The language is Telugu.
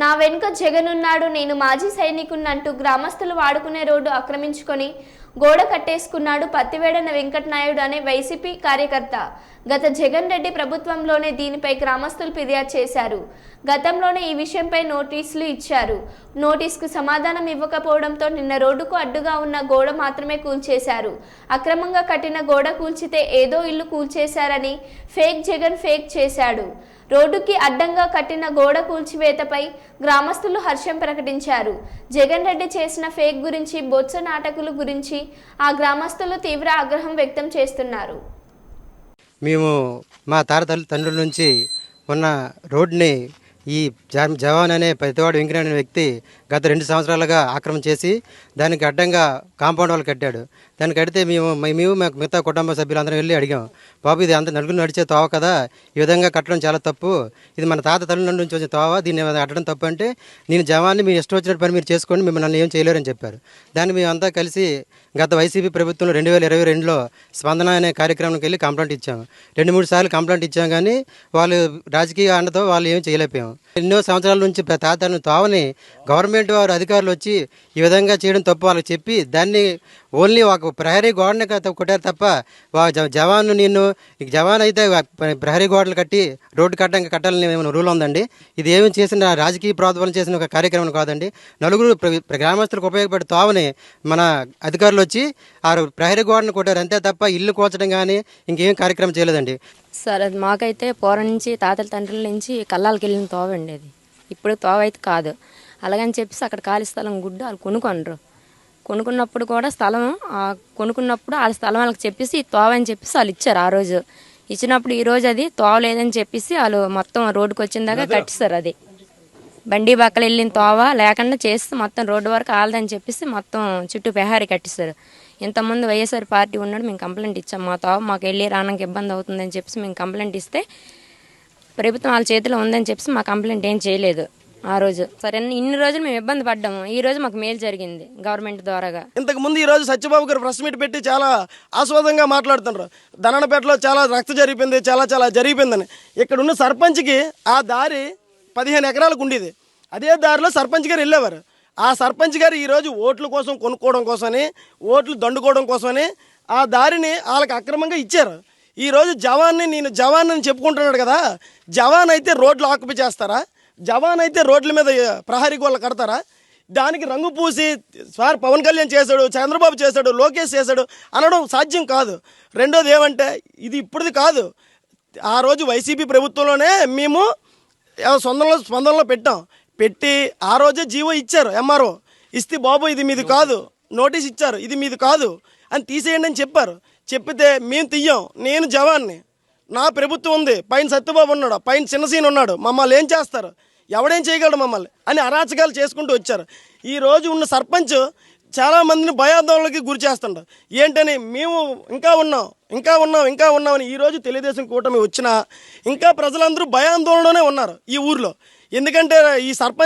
నా వెనుక జగనున్నాడు, నేను మాజీ సైనికున్నంటూ గ్రామస్తులు వాడుకునే రోడ్డు ఆక్రమించుకొని గోడ కట్టేసుకున్నాడు పత్తివేడన వెంకటనాయుడు అనే వైసీపీ కార్యకర్త. గత జగన్ రెడ్డి ప్రభుత్వంలోనే దీనిపై గ్రామస్తులు ఫిర్యాదు చేశారు. గతంలోనే ఈ విషయంపై నోటీసులు ఇచ్చారు. నోటీసుకు సమాధానం ఇవ్వకపోవడంతో నిన్న రోడ్డుకు అడ్డుగా ఉన్న గోడ మాత్రమే కూల్చేశారు. అక్రమంగా కట్టిన గోడ కూల్చితే ఏదో ఇల్లు కూల్చేశారని ఫేక్ జగన్ ఫేక్ చేశాడు. రోడ్డుకి అడ్డంగా కట్టిన గోడ కూల్చివేతపై గ్రామస్తులు హర్షం ప్రకటించారు. జగన్ రెడ్డి చేసిన ఫేక్ గురించి, బొత్స నాటకుల గురించి ఆ గ్రామస్తులు తీవ్ర ఆగ్రహం వ్యక్తం చేస్తున్నారు. మేము మా తండ్రుల నుంచి ఉన్న రోడ్ని ఈ జవాన్ అనే పత్తివాడు వెంకటనాయుడు అనే వ్యక్తి గత 2 సంవత్సరాలుగా ఆక్రమణ చేసి దానికి అడ్డంగా కాంపౌండ్ వాళ్ళు కట్టాడు. దాన్ని కడితే మేము మిగతా కుటుంబ సభ్యులందరం వెళ్ళి అడిగాం, బాబు ఇది అంత నలుగురు నడిచే తోవ కదా, ఈ విధంగా కట్టడం చాలా తప్పు, ఇది మన తల్లుల నుంచి వచ్చిన తోవ, దీన్ని అడ్డడం తప్పు అంటే నేను జవాన్ని మీరు ఇష్టం వచ్చినట్టు పని మీరు చేసుకోండి, మిమ్మల్ని ఏం చేయలేరని చెప్పారు. దాన్ని మేమంతా కలిసి గత వైసీపీ ప్రభుత్వంలో 2022లో స్పందన అనే కార్యక్రమానికి వెళ్ళి కంప్లైంట్ ఇచ్చాము. 2-3 సార్లు కంప్లైంట్ ఇచ్చాం, కానీ వాళ్ళు రాజకీయ అండతో వాళ్ళు ఏం చేయలేకపోయాం. ఎన్నో సంవత్సరాల నుంచి తాతను తోవని గవర్నమెంట్ వారు అధికారులు వచ్చి ఈ విధంగా చేయడం తప్పు వాళ్ళకి చెప్పి దాన్ని ఓన్లీ ఒక ప్రహరీ గోడని కొట్టారు తప్ప జవాను జవాన్ అయితే ప్రహరీ గోడలు కట్టి రోడ్డు కట్టాలని ఏమైనా రూల్ ఉందండి? ఇది ఏమి చేసిన రాజకీయ ప్రాతిపదన చేసిన ఒక కార్యక్రమం కాదండి. నలుగురు గ్రామస్తులకు ఉపయోగపడే తోవని మన అధికారులు వచ్చి ఆ ప్రహరీ గోడను కొట్టారు అంతే తప్ప ఇల్లు కోల్చడం కానీ ఇంకేం కార్యక్రమం చేయలేదండి. సార్ అది మాకైతే పూర్వం నుంచి తాతల తండ్రుల నుంచి కళ్ళాలకి వెళ్ళిన తోవ అండి. అది ఇప్పుడు తోవ అయితే కాదు. అలాగని చెప్పేసి అక్కడ ఖాళీ స్థలం గుడ్డు వాళ్ళు కొనుక్కున్నప్పుడు కూడా స్థలం కొనుక్కున్నప్పుడు వాళ్ళ స్థలం వాళ్ళకి చెప్పేసి తోవ అని చెప్పేసి వాళ్ళు ఇచ్చారు. ఆ రోజు ఇచ్చినప్పుడు ఈ రోజు అది తోవ లేదని చెప్పేసి వాళ్ళు మొత్తం రోడ్డుకి వచ్చిన దాకా కట్టిస్తారు. అది బండి బక్కలు వెళ్ళిన తోవ లేకుండా చేసి మొత్తం రోడ్డు వరకు ఆలదని చెప్పేసి మొత్తం చుట్టూ పెహారీ కట్టిస్తారు. ఇంతకుముందు వైఎస్ఆర్ పార్టీ ఉన్నాడు, మేము కంప్లైంట్ ఇచ్చాం, మా తోవ మాకు వెళ్ళి రావడానికి ఇబ్బంది అవుతుందని చెప్పేసి మేము కంప్లైంట్ ఇస్తే ప్రభుత్వం వాళ్ళ చేతిలో ఉందని చెప్పేసి మా కంప్లైంట్ ఏం చేయలేదు. ఆ రోజు సరే ఇన్ని రోజులు మేము ఇబ్బంది పడ్డాము, ఈ రోజు మాకు మేలు జరిగింది గవర్నమెంట్ ద్వారాగా. ఇంతకు ముందు ఈ రోజు సత్యబాబు గారు ప్రెస్ మీట్ పెట్టి చాలా ఆస్వాదంగా మాట్లాడుతున్నారు. ధనపేటలో చాలా రక్త జరిగిపోయింది, చాలా జరిగిపోయిందని. ఇక్కడ ఉన్న సర్పంచ్కి ఆ దారి 15 ఎకరాలకు ఉండేది. అదే దారిలో సర్పంచ్ గారు వెళ్ళేవారు. ఆ సర్పంచ్ గారు ఈరోజు ఓట్ల కోసం కొనుక్కోవడం కోసమని, ఓట్లు దండుకోవడం కోసమని ఆ దారిని వాళ్ళకి అక్రమంగా ఇచ్చారు. ఈరోజు నేను జవాన్ అని చెప్పుకుంటున్నాడు కదా, జవాన్ అయితే రోడ్లు ఆక్యుపై చేస్తారా? జవాన్ అయితే రోడ్ల మీద ప్రహరీ గోడలు కడతారా? దానికి రంగు పూసి సార్ పవన్ కళ్యాణ్ చేశాడు, చంద్రబాబు చేశాడు, లోకేష్ చేశాడు అనడం సాధ్యం కాదు. రెండోది ఏమంటే ఇది ఇప్పుడుది కాదు, ఆ రోజు వైసీపీ ప్రభుత్వంలోనే మేము స్పందనలో పెట్టి ఆ రోజే జీవో ఇచ్చారు. ఎంఆర్ఓ ఇస్తే బాబు ఇది మీది కాదు, నోటీస్ ఇచ్చారు, ఇది మీది కాదు అని తీసేయండి అని చెప్పారు. చెప్పితే మేము తీయం, నేను జవాన్ని, నా ప్రభుత్వం ఉంది, పైన సత్యబాబు ఉన్నాడు, పైన చిన్నసీన్ ఉన్నాడు, మమ్మల్ని ఏం చేస్తారు, ఎవడేం చేయగలడు మమ్మల్ని అని అరాచకాలు చేసుకుంటూ వచ్చారు. ఈరోజు ఉన్న సర్పంచ్ చాలామందిని భయాందోళనకి గురి చేస్తుంటారు. ఏంటని మేము ఇంకా ఉన్నామని ఈరోజు తెలుగుదేశం కూటమి వచ్చినా ఇంకా ప్రజలందరూ భయాందోళనలోనే ఉన్నారు ఈ ఊర్లో. ఎందుకంటే ఈ సర్పంచ్